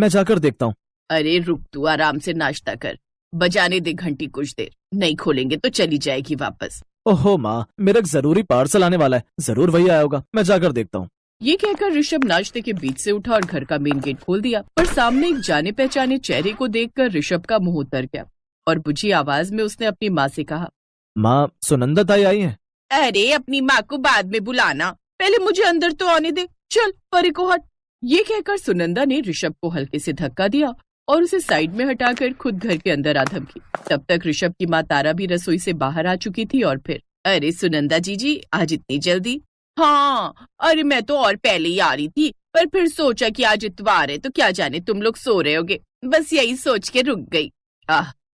मैं जाकर देखता हूँ। अरे रुक, तू आराम से नाश्ता कर, बजाने दे घंटी कुछ देर, नहीं खोलेंगे तो चली जाएगी वापस। ओहो माँ, मेरा एक जरूरी पार्सल आने वाला है, जरूर वही आया होगा, मैं जाकर देखता हूँ। ये कहकर ऋषभ नाश्ते के बीच से उठा और घर का मेन गेट खोल दिया, पर सामने एक जाने पहचाने चेहरे को देखकर ऋषभ का मुंह उतर गया और बुझी आवाज में उसने अपनी माँ से कहा, माँ, सुनंदा ताई आई है? अरे अपनी माँ को बाद में बुलाना, पहले मुझे अंदर तो आने दे, चल परे को हट। ये कहकर सुनंदा ने ऋषभ को हल्के से धक्का दिया और उसे साइड में हटाकर खुद घर के अंदर आ धमकी। तब तक ऋषभ की माँ तारा भी रसोई से बाहर आ चुकी थी और फिर, अरे सुनंदा जी आज इतनी जल्दी? हाँ, अरे मैं तो और पहले ही आ रही थी, पर फिर सोचा कि आज इतवार है तो क्या जाने तुम लोग सो रहे होगे, बस यही सोच के रुक गई।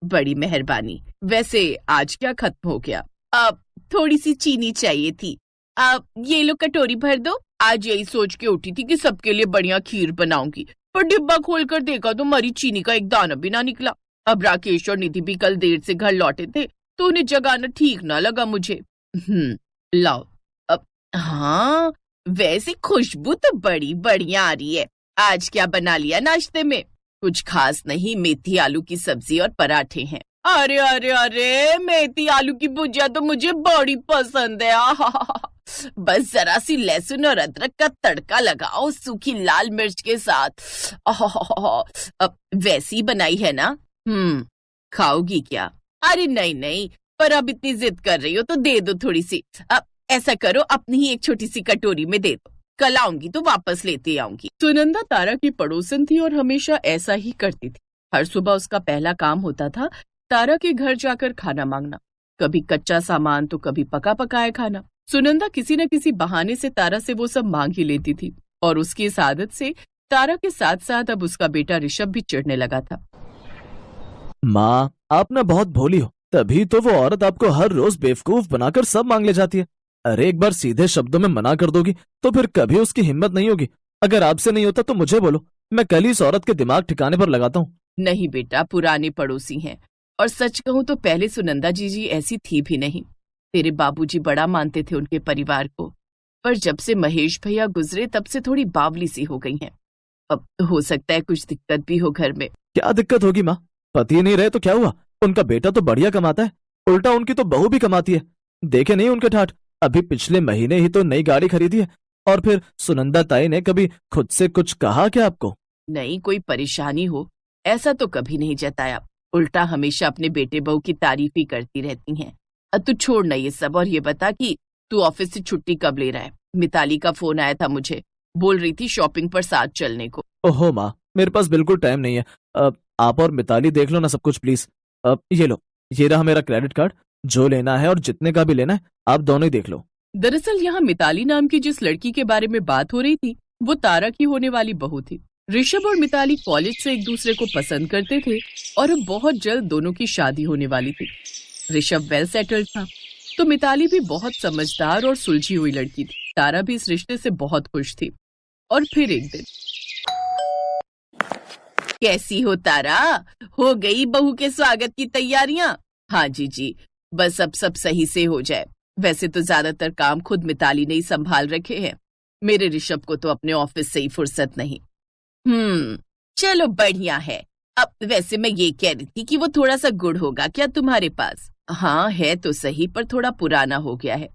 बड़ी मेहरबानी। वैसे आज क्या खत्म हो गया? अब थोड़ी सी चीनी चाहिए थी, अब ये लो कटोरी भर दो। आज यही सोच के उठी थी कि सबके लिए बढ़िया खीर बनाऊंगी, पर डिब्बा खोलकर देखा तो मरी चीनी का एक दाना भी ना निकला। अब राकेश और निधि भी कल देर से घर लौटे थे तो उन्हें जगाना ठीक ना लगा मुझे। लाओ अब। हाँ, वैसे खुशबू तो बड़ी बढ़िया आ रही है। आज क्या बना लिया नाश्ते में? कुछ खास नहीं, मेथी आलू की सब्जी और पराठे हैं। अरे अरे अरे, मेथी आलू की भुजिया तो मुझे बड़ी पसंद है। बस जरा सी लहसुन और अदरक का तड़का लगाओ सूखी लाल मिर्च के साथ। अब वैसी बनाई है ना? खाओगी क्या? अरे नहीं नहीं, पर अब इतनी जिद कर रही हो तो दे दो थोड़ी सी। अब ऐसा करो, अपनी ही एक छोटी सी कटोरी में दे दो, कल आऊंगी तो वापस लेते आऊंगी। सुनंदा तारा की पड़ोसन थी और हमेशा ऐसा ही करती थी। हर सुबह उसका पहला काम होता था तारा के घर जाकर खाना मांगना, कभी कच्चा सामान तो कभी पका पकाया खाना। सुनंदा किसी न किसी बहाने से तारा से वो सब मांग ही लेती थी और उसकी इस आदत से तारा के साथ साथ अब उसका बेटा ऋषभ भी चिढ़ने लगा था। माँ, आप ना बहुत भोली हो, तभी तो वो औरत आपको हर रोज बेवकूफ बनाकर सब मांग ले जाती है। अरे एक बार सीधे शब्दों में मना कर दोगी तो फिर कभी उसकी हिम्मत नहीं होगी। अगर आपसे नहीं होता तो मुझे बोलो, मैं कल ही इस औरत के दिमाग ठिकाने पर लगाता हूँ। नहीं बेटा, पुराने पड़ोसी हैं, और सच कहूँ तो पहले सुनंदा जी ऐसी थी भी नहीं। तेरे बाबूजी बड़ा मानते थे उनके परिवार को, पर जब से महेश भैया गुजरे तब से थोड़ी बावली सी हो गई हैं। अब हो सकता है कुछ दिक्कत भी हो घर में। क्या दिक्कत होगी माँ? पति नहीं रहे तो क्या हुआ? उनका बेटा तो बढ़िया कमाता है, उल्टा उनकी तो बहू भी कमाती है। देखे नहीं उनके ठाठ? अभी पिछले महीने ही तो नई गाड़ी खरीदी है। और फिर सुनंदा ताई ने कभी खुद से कुछ कहा क्या आपको? नहीं, कोई परेशानी हो ऐसा तो कभी नहीं जताया, उल्टा हमेशा अपने बेटे बहू की तारीफ ही करती रहती हैं। अब तू छोड़ ना ये सब और ये बता कि तू ऑफिस से छुट्टी कब ले रहा है? मिताली का फोन आया था मुझे, बोल रही थी शॉपिंग पर साथ चलने को। ओहो माँ, मेरे पास बिल्कुल टाइम नहीं है। आप और मिताली देख लो ना सब कुछ प्लीज। ये लो, ये रहा मेरा क्रेडिट कार्ड, जो लेना है और जितने का भी लेना है आप दोनों ही देख लो। दरअसल यहाँ मिताली नाम की जिस लड़की के बारे में बात हो रही थी वो तारा की होने वाली बहू थी। ऋषभ और मिताली कॉलेज से एक दूसरे को पसंद करते थे और अब बहुत जल्द दोनों की शादी होने वाली थी। ऋषभ वेल सेटल्ड था तो मिताली भी बहुत समझदार और सुलझी हुई लड़की थी। तारा भी इस रिश्ते से बहुत खुश थी। और फिर एक दिन, कैसी हो तारा? हो गई बहू के स्वागत की तैयारियां? हाँ जी, बस अब सब सही से हो जाए। वैसे तो ज्यादातर काम खुद मिताली ने ही संभाल रखे हैं, मेरे ऋषभ को तो अपने ऑफिस से ही फुर्सत नहीं। चलो बढ़िया है। अब वैसे मैं ये कह रही थी कि वो थोड़ा सा गुड़ होगा क्या तुम्हारे पास? हाँ है तो सही, पर थोड़ा पुराना हो गया है।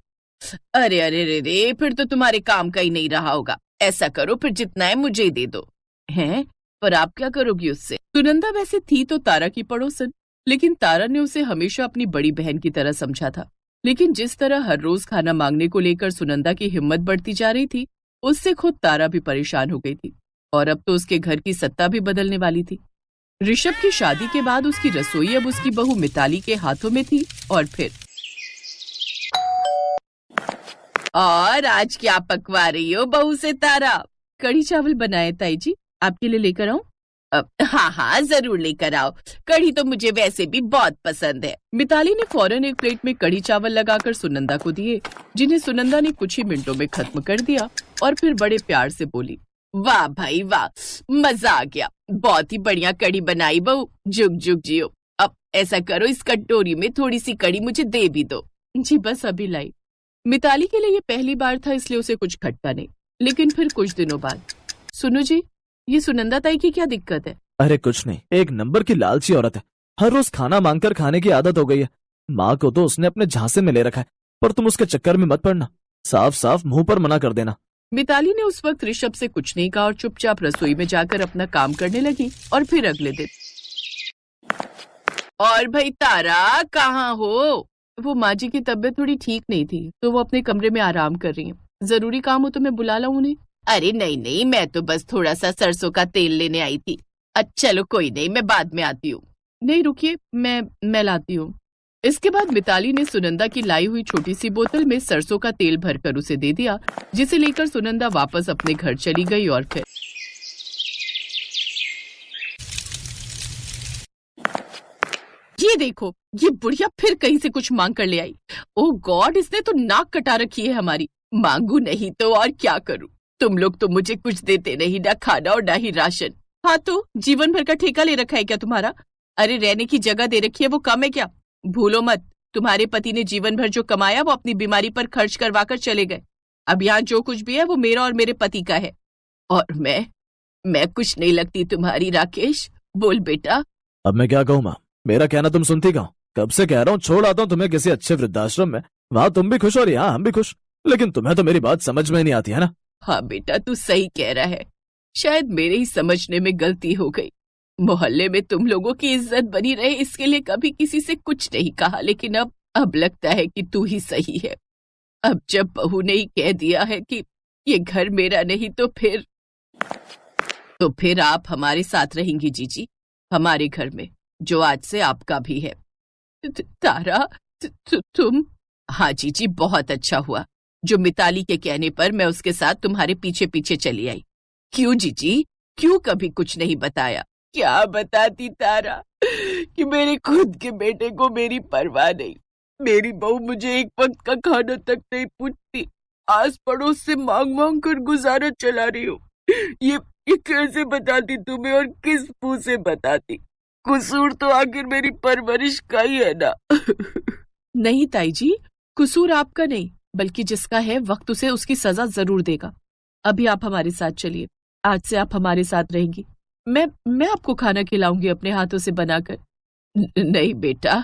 अरे अरे रे रे, फिर तो तुम्हारे काम का ही नहीं रहा होगा। ऐसा करो फिर जितना है मुझे ही दे दो। हैं? पर आप क्या करोगी उससे? सुनंदा वैसे थी तो तारा की पड़ोसन, लेकिन तारा ने उसे हमेशा अपनी बड़ी बहन की तरह समझा था। लेकिन जिस तरह हर रोज खाना मांगने को लेकर सुनंदा की हिम्मत बढ़ती जा रही थी, उससे खुद तारा भी परेशान हो गई थी और अब तो उसके घर की सत्ता भी बदलने वाली थी। ऋषभ की शादी के बाद उसकी रसोई अब उसकी बहू मिताली के हाथों में थी। और फिर, और आज क्या पकवा रही हो बहू से तारा? कढ़ी चावल बनाए ताई जी, आपके लिए लेकर आऊं? हाँ जरूर लेकर आओ, कढ़ी तो मुझे वैसे भी बहुत पसंद है। मिताली ने फौरन एक प्लेट में कढ़ी चावल लगाकर सुनंदा को दिए, जिन्हें सुनंदा ने कुछ ही मिनटों में खत्म कर दिया और फिर बड़े प्यार से बोली, वाह भाई वाह, मजा आ गया, बहुत ही बढ़िया कढ़ी बनाई बहू, जुग जुग जियो। अब ऐसा करो, इस कटोरी में थोड़ी सी कढ़ी मुझे दे भी दो। जी बस अभी लाई। मिताली के लिए ये पहली बार था इसलिए उसे कुछ खटका नहीं, लेकिन फिर कुछ दिनों बाद, सुनो जी ये सुनंदा ताई की क्या दिक्कत है? अरे कुछ नहीं, एक नंबर की लालची औरत है। हर रोज खाना मांगकर खाने की आदत हो गई है। माँ को तो उसने अपने झांसे में ले रखा है, पर तुम उसके चक्कर में मत पड़ना। साफ साफ मुंह पर मना कर देना। मिताली ने उस वक्त ऋषभ से कुछ नहीं कहा और चुपचाप रसोई में जाकर अपना काम करने लगी। और फिर अगले दिन, और भाई तारा कहाँ हो? वो माँ जी की तबीयत थोड़ी ठीक नहीं थी, तो वो अपने कमरे में आराम कर रही हैं। जरूरी काम हो तो मैं बुला लाऊं उन्हें? अरे नहीं नहीं, मैं तो बस थोड़ा सा सरसों का तेल लेने आई थी। अच्छा चलो कोई नहीं, मैं बाद में आती हूँ। नहीं रुकिए, मैं लाती हूँ। इसके बाद मिताली ने सुनंदा की लाई हुई छोटी सी बोतल में सरसों का तेल भरकर उसे दे दिया, जिसे लेकर सुनंदा वापस अपने घर चली गई। और फिर ये देखो, ये बुढ़िया फिर कहीं से कुछ मांग कर ले आई। ओह गॉड, इसने तो नाक कटा रखी है हमारी। मांगू नहीं तो और क्या करूं? तुम लोग तो मुझे कुछ देते नहीं, ना खाना और ना ही राशन। हाँ तो जीवन भर का ठेका ले रखा है क्या तुम्हारा? अरे रहने की जगह दे रखी है, वो कम है क्या? भूलो मत, तुम्हारे पति ने जीवन भर जो कमाया वो अपनी बीमारी पर खर्च करवा कर चले गए। अब यहाँ जो कुछ भी है वो मेरा और मेरे पति का है। और मैं कुछ नहीं लगती तुम्हारी। राकेश बोल बेटा। अब मैं क्या कहूँ माँ, मेरा कहना तुम सुनती कहो। कब से कह रहा हूँ छोड़ आता हूँ तुम्हें किसी अच्छे वृद्धाश्रम में, वहाँ तुम भी खुश और यहाँ हम भी खुश। लेकिन तुम्हें तो मेरी बात समझ में नहीं आती है ना। हाँ बेटा, तू सही कह रहा है। शायद मेरे ही समझने में गलती हो गई। मोहल्ले में तुम लोगों की इज्जत बनी रहे इसके लिए कभी किसी से कुछ नहीं कहा, लेकिन अब लगता है कि तू ही सही है। अब जब बहू ने ही कह दिया है कि ये घर मेरा नहीं, तो फिर आप हमारे साथ रहेंगी जीजी, हमारे घर में, जो आज से आपका भी है। तारा तुम? हाँ जीजी, बहुत अच्छा हुआ जो मिताली के कहने पर मैं उसके साथ तुम्हारे पीछे पीछे चली आई। क्यों जीजी, क्यों कभी कुछ नहीं बताया? क्या बताती तारा कि मेरे खुद के बेटे को मेरी परवाह नहीं। मेरी बहू मुझे एक वक्त का खाना तक नहीं पूछती, आस पड़ोस से मांग मांग कर गुजारा चला रही हूँ। ये कैसे बताती तुम्हें और किस मुंह से बताती? कसूर तो आखिर मेरी परवरिश का ही है ना। नहीं ताई जी, कसूर आपका नहीं, बल्कि जिसका है वक्त उसे उसकी सजा जरूर देगा। अभी आप हमारे साथ चलिए, आज से आप हमारे साथ रहेंगी। मैं आपको खाना खिलाऊंगी अपने हाथों से बनाकर। नहीं बेटा,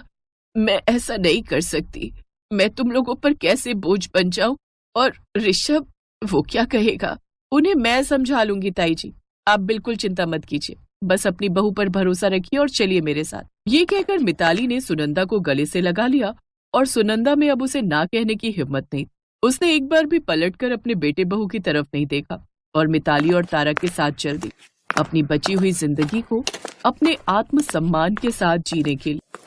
मैं ऐसा नहीं कर सकती। मैं तुम लोगों पर कैसे बोझ बन जाऊं? और ऋषभ, वो क्या कहेगा? उन्हें मैं समझा लूंगी ताई जी, आप बिल्कुल चिंता मत कीजिए। बस अपनी बहू पर भरोसा रखिए और चलिए मेरे साथ। ये कहकर मिताली ने सुनंदा को गले से लगा लिया और सुनंदा में अब उसे ना कहने की हिम्मत नहीं। उसने एक बार भी पलटकर अपने बेटे बहू की तरफ नहीं देखा और मिताली और तारा के साथ चल दी, अपनी बची हुई जिंदगी को अपने आत्मसम्मान के साथ जीने के लिए।